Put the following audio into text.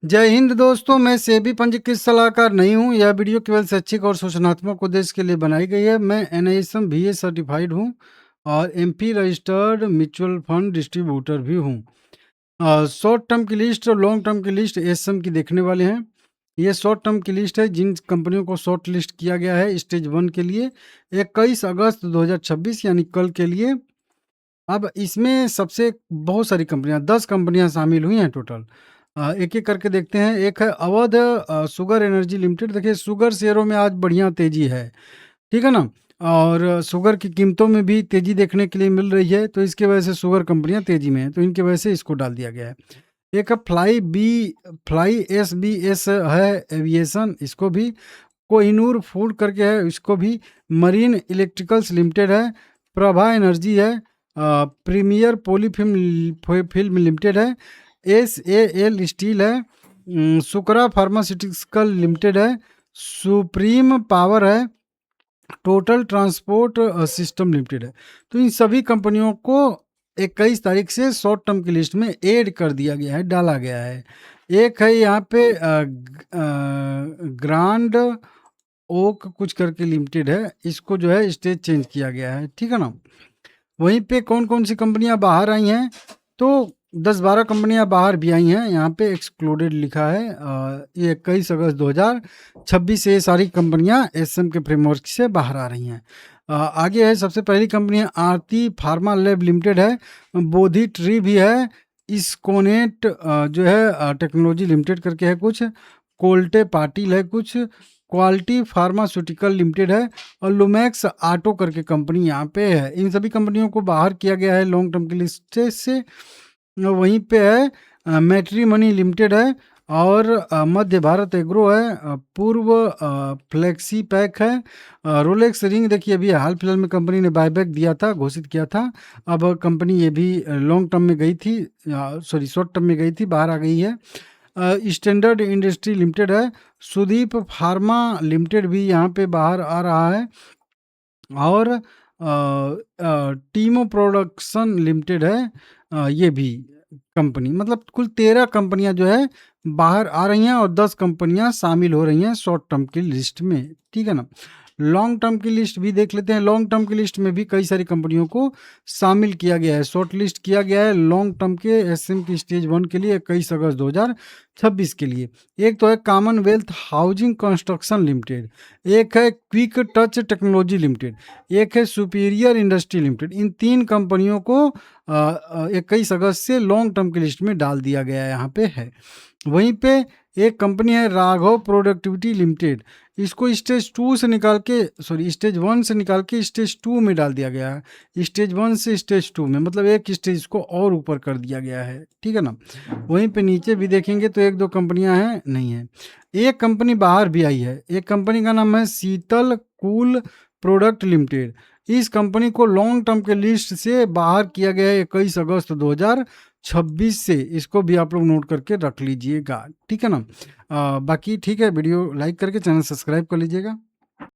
जय हिंद दोस्तों, मैं सेबी पंजीकृत सलाहकार नहीं हूँ। यह वीडियो केवल शैक्षिक और सूचनात्मक उद्देश्य के लिए बनाई गई है। मैं NISM VA सर्टिफाइड हूँ और MP registered mutual fund distributor भी हूँ। शॉर्ट टर्म की लिस्ट और लॉन्ग टर्म की लिस्ट SM की देखने वाले हैं। ये शॉर्ट टर्म की लिस्ट है जिन कंपनियों को शॉर्ट लिस्ट किया गया है स्टेज 1 के लिए 21 अगस्त 2026 यानी कल के लिए। अब इसमें सबसे बहुत सारी कंपनियां 10 कंपनियां शामिल हुई हैं टोटल। एक एक करके देखते हैं। एक है अवध शुगर एनर्जी लिमिटेड। देखिए शुगर शेयरों में आज बढ़िया तेजी है, ठीक है ना। और शुगर की कीमतों में भी तेजी देखने के लिए मिल रही है, तो इसकी वजह से शुगर कंपनियां तेजी में है, तो इनकी वजह से इसको डाल दिया गया है। एक है फ्लाई SBS है एविएशन, इसको भी। कोहिनूर फूड करके है, इसको भी। मरीन इलेक्ट्रिकल्स लिमिटेड है। प्रभा एनर्जी है। प्रीमियर फिल्म लिमिटेड है। SAL स्टील है। सुकरा फार्मास्यूटिकल लिमिटेड है। सुप्रीम पावर है। टोटल ट्रांसपोर्ट सिस्टम लिमिटेड है। तो इन सभी कंपनियों को 21 तारीख से शॉर्ट टर्म की लिस्ट में ऐड कर दिया गया है, डाला गया है। एक है यहाँ पे ग्रांड ओक कुछ करके लिमिटेड है, इसको जो है स्टेज चेंज किया गया है, ठीक है ना। वहीं पे कौन कौन सी कंपनियां बाहर आई हैं, तो 10-12 कंपनियां बाहर भी आई हैं। यहाँ पे एक्सक्लूडेड लिखा है। ये 21 अगस्त 2026 से ये सारी कंपनियां SM के फ्रेमवर्क से बाहर आ रही हैं। आगे है सबसे पहली कंपनी है आरती फार्मा लैब लिमिटेड है। बोधि ट्री भी है। इसकोनेट जो है टेक्नोलॉजी लिमिटेड करके है कुछ। कोल्टे पाटिल है कुछ। क्वालिटी फार्मास्यूटिकल लिमिटेड है। और लुमैक्स ऑटो करके कंपनी यहाँ पे है। इन सभी कंपनियों को बाहर किया गया है लॉन्ग टर्म की लिस्ट से। वहीं पे है मैट्रीमनी लिमिटेड है। और मध्य भारत एग्रो है। पूर्व फ्लेक्सी पैक है। रोलेक्स रिंग देखिए अभी हाल फिलहाल में कंपनी ने बायबैक दिया था, घोषित किया था। अब कंपनी ये भी लॉन्ग टर्म में गई थी, सॉरी शॉर्ट टर्म में गई थी, बाहर आ गई है। स्टैंडर्ड इंडस्ट्री लिमिटेड है। सुदीप फार्मा लिमिटेड भी यहाँ पे बाहर आ रहा है। और टीमो प्रोडक्शन लिमिटेड है। ये भी कंपनी, मतलब कुल 13 कंपनियां जो है बाहर आ रही हैं और 10 कंपनियां शामिल हो रही हैं शॉर्ट टर्म की लिस्ट में, ठीक है ना। लॉन्ग टर्म की लिस्ट भी देख लेते हैं। लॉन्ग टर्म की लिस्ट में भी कई सारी कंपनियों को शामिल किया गया है, शॉर्ट लिस्ट किया गया है लॉन्ग टर्म के SM की स्टेज 1 के लिए 21 अगस्त 2026 के लिए। एक तो है कॉमनवेल्थ हाउसिंग कंस्ट्रक्शन लिमिटेड। एक है क्विक टच टेक्नोलॉजी लिमिटेड। एक है सुपीरियर इंडस्ट्री लिमिटेड। इन 3 कंपनियों को 21 अगस्त से लॉन्ग टर्म की लिस्ट में डाल दिया गया है, यहाँ पे है। वहीं पे एक कंपनी है राघव प्रोडक्टिविटी लिमिटेड। इसको स्टेज 2 से निकाल के, सॉरी स्टेज 1 से निकाल के स्टेज 2 में डाल दिया गया है। स्टेज 1 से स्टेज 2 में, मतलब एक स्टेज को और ऊपर कर दिया गया है, ठीक है ना। वहीं पे नीचे भी देखेंगे तो 1-2 कंपनियां हैं, नहीं है। एक कंपनी बाहर भी आई है। एक कंपनी का नाम है शीतल कूल प्रोडक्ट लिमिटेड। इस कंपनी को लॉन्ग टर्म के लिस्ट से बाहर किया गया है 21 अगस्त 2026 से। इसको भी आप लोग नोट करके रख लीजिएगा, ठीक है ना। बाकी ठीक है, वीडियो लाइक करके चैनल सब्सक्राइब कर लीजिएगा।